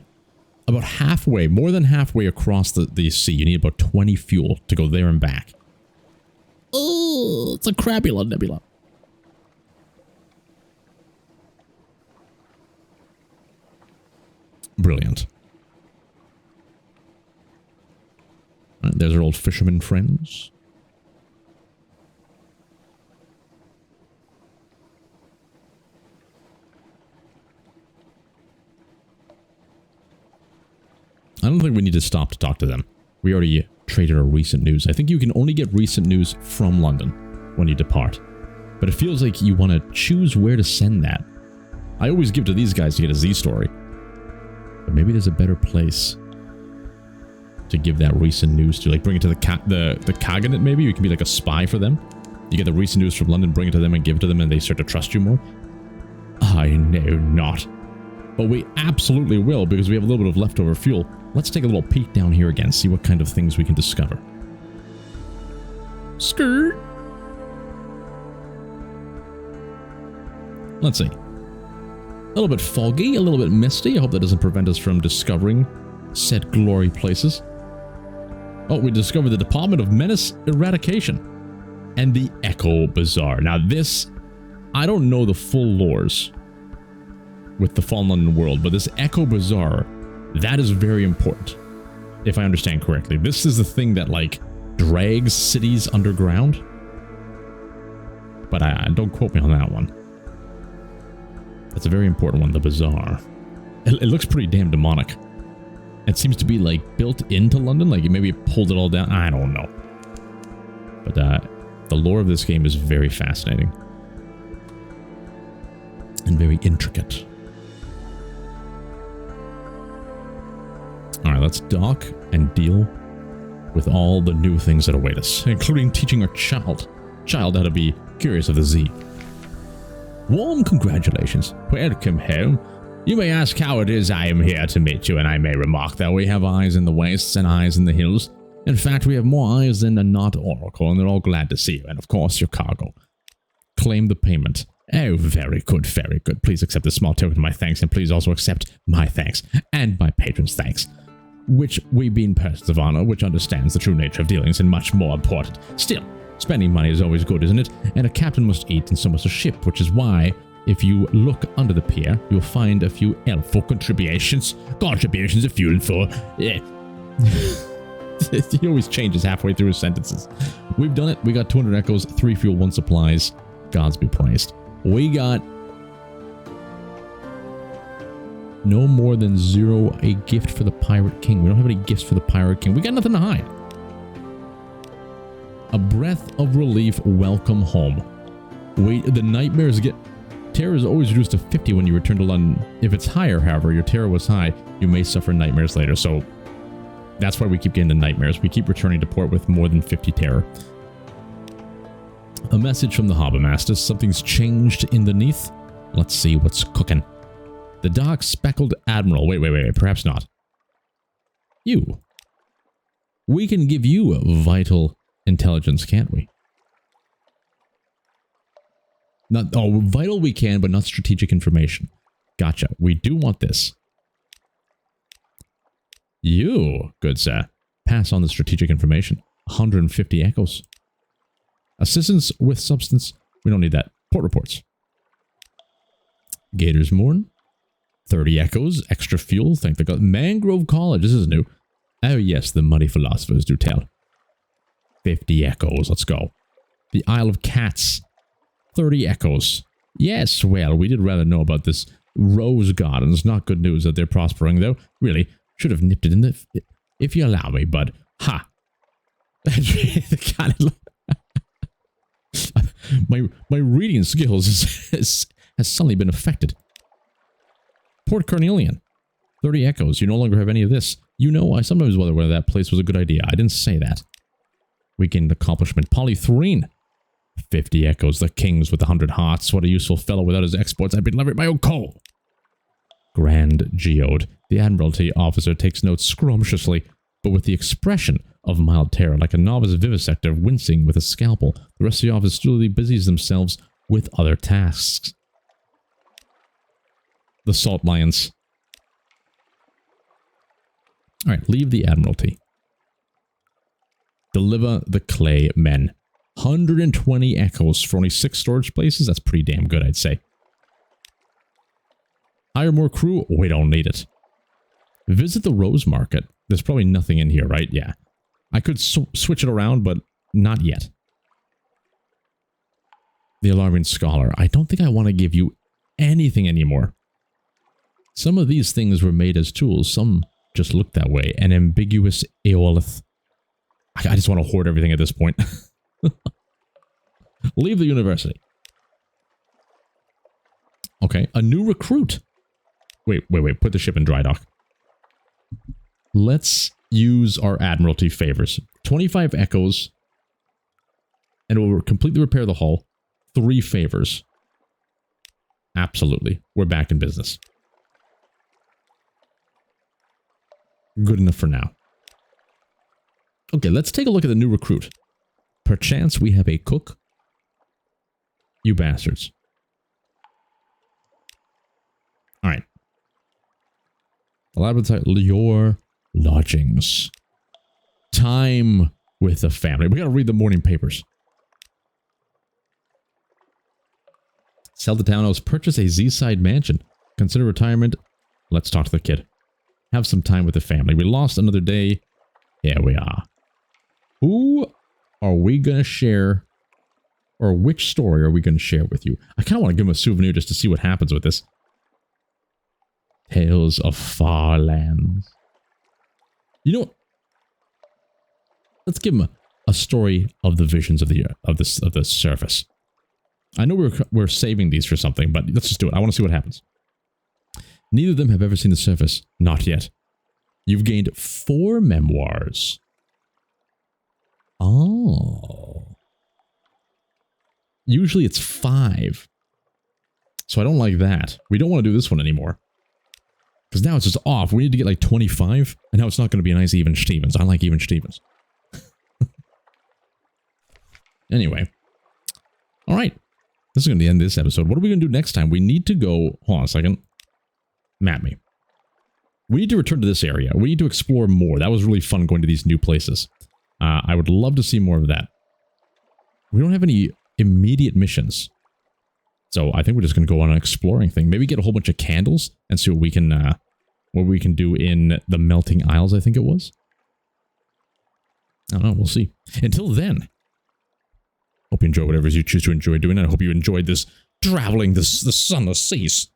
About halfway, more than halfway across the sea, you need about 20 fuel to go there and back. Oh, it's a crapula nebula. Brilliant. All right, there's our old fisherman friends. I don't think we need to stop to talk to them. We already traded our recent news. I think you can only get recent news from London when you depart. But it feels like you want to choose where to send that. I always give to these guys to get a Z story. But maybe there's a better place to give that recent news to. Like bring it to the Kaganet maybe? You can be like a spy for them. You get the recent news from London, bring it to them and give it to them and they start to trust you more. I know not. But we absolutely will because we have a little bit of leftover fuel. Let's take a little peek down here again, see what kind of things we can discover. Skirt. Let's see. A little bit foggy, a little bit misty. I hope that doesn't prevent us from discovering said glory places. Oh, we discovered the Department of Menace Eradication and the Echo Bazaar. Now this, I don't know the full lores with the Fallen London world, but this Echo Bazaar, that is very important, if I understand correctly. This is the thing that, like, drags cities underground. But don't quote me on that one. That's a very important one, the Bazaar. It looks pretty damn demonic. It seems to be, like, built into London, like maybe it pulled it all down. I don't know. But the lore of this game is very fascinating. And very intricate. Alright, let's dock and deal with all the new things that await us, including teaching our child how to be curious of the Z. Warm congratulations. Welcome home. You may ask how it is I am here to meet you, and I may remark that we have eyes in the wastes and eyes in the hills. In fact, we have more eyes than a not oracle, and they're all glad to see you, and of course your cargo. Claim the payment. Oh, very good, very good. Please accept this small token of my thanks, and please also accept my thanks, and my patron's thanks. Which we being persons of honor, which understands the true nature of dealings, and much more important. Still, spending money is always good, isn't it? And a captain must eat, and so must a ship, which is why, if you look under the pier, you'll find a few helpful contributions. Contributions of fuel for... Yeah. He always changes halfway through his sentences. We've done it. We got 200 echoes, 3 fuel, 1 supplies. Gods be praised. We got... no more than 0 a gift for the Pirate King. We don't have any gifts for the Pirate King. We got nothing to hide. A breath of relief. Welcome home. The nightmares get... Terror is always reduced to 50 when you return to London. If it's higher, however, your terror was high, you may suffer nightmares later. So that's why we keep getting the nightmares. We keep returning to port with more than 50 terror. A message from the Harbour Master. Something's changed in the Neath. Let's see what's cooking. The Dark Speckled Admiral. Wait. Perhaps not. You. We can give you a vital intelligence, can't we? Not, oh, vital we can, but not strategic information. Gotcha. We do want this. You, good sir, pass on the strategic information. 150 echoes. Assistance with substance. We don't need that. Port reports. Gators Mourn. 30 echoes. Extra fuel. Thank the God. Mangrove College. This is new. Oh yes, the muddy philosophers do tell. 50 echoes. Let's go. The Isle of Cats. 30 echoes. Yes, well, we did rather know about this Rose Gardens. Not good news that they're prospering, though. Really, should have nipped it in the... If you allow me, bud. Ha! The kind of... my reading skills has suddenly been affected. Port Carnelian. 30 echoes. You no longer have any of this. You know, I sometimes wonder whether that place was a good idea. I didn't say that. Weekend accomplishment. Polythrene. 50 echoes. The kings with 100 hearts. What a useful fellow. Without his exports, I'd be delivering my own coal. Grand Geode. The Admiralty officer takes notes scrumptiously, but with the expression of mild terror, like a novice vivisector wincing with a scalpel. The rest of the office truly busies themselves with other tasks. The Salt Lions. Alright, leave the Admiralty. Deliver the Clay Men. 120 echoes for only 6 storage places? That's pretty damn good, I'd say. Hire more crew? We don't need it. Visit the Rose Market. There's probably nothing in here, right? Yeah. I could switch it around, but not yet. The Alarming Scholar. I don't think I want to give you anything anymore. Some of these things were made as tools. Some just look that way. An ambiguous Aeolith. I just want to hoard everything at this point. Leave the university. Okay, a new recruit. Wait. Put the ship in dry dock. Let's use our Admiralty favors. 25 echoes. And it will completely repair the hull. 3 favors. Absolutely. We're back in business. Good enough for now. Okay, let's take a look at the new recruit. Perchance we have a cook. You bastards. Alright. Your lodgings. Time with the family. We gotta read the morning papers. Sell the townhouse. Purchase a Z-side mansion. Consider retirement. Let's talk to the kid. Have some time with the family. We lost another day. Here we are. Who are we going to share, or which story are we going to share with you? I kind of want to give him a souvenir just to see what happens with this. Tales of Far Lands. You know what? Let's give him a story of the visions of the surface. I know we're saving these for something, but let's just do it. I want to see what happens. Neither of them have ever seen the surface. Not yet. You've gained 4 memoirs. Oh. Usually it's 5. So I don't like that. We don't want to do this one anymore. Because now it's just off. We need to get like 25. And now it's not going to be a nice even Stevens. I like even Stevens. Anyway. Alright. This is going to be the end of this episode. What are we going to do next time? We need to go... Hold on a second. Map me. We need to return to this area. We need to explore more. That was really fun going to these new places. I would love to see more of that. We don't have any immediate missions. So I think we're just going to go on an exploring thing. Maybe get a whole bunch of candles and see what we can do in the Melting Isles, I think it was. I don't know. We'll see. Until then, hope you enjoy whatever you choose to enjoy doing. And I hope you enjoyed this traveling the sunless seas.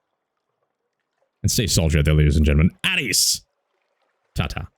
And stay sultry out there, ladies and gentlemen. Adios! Ta-ta.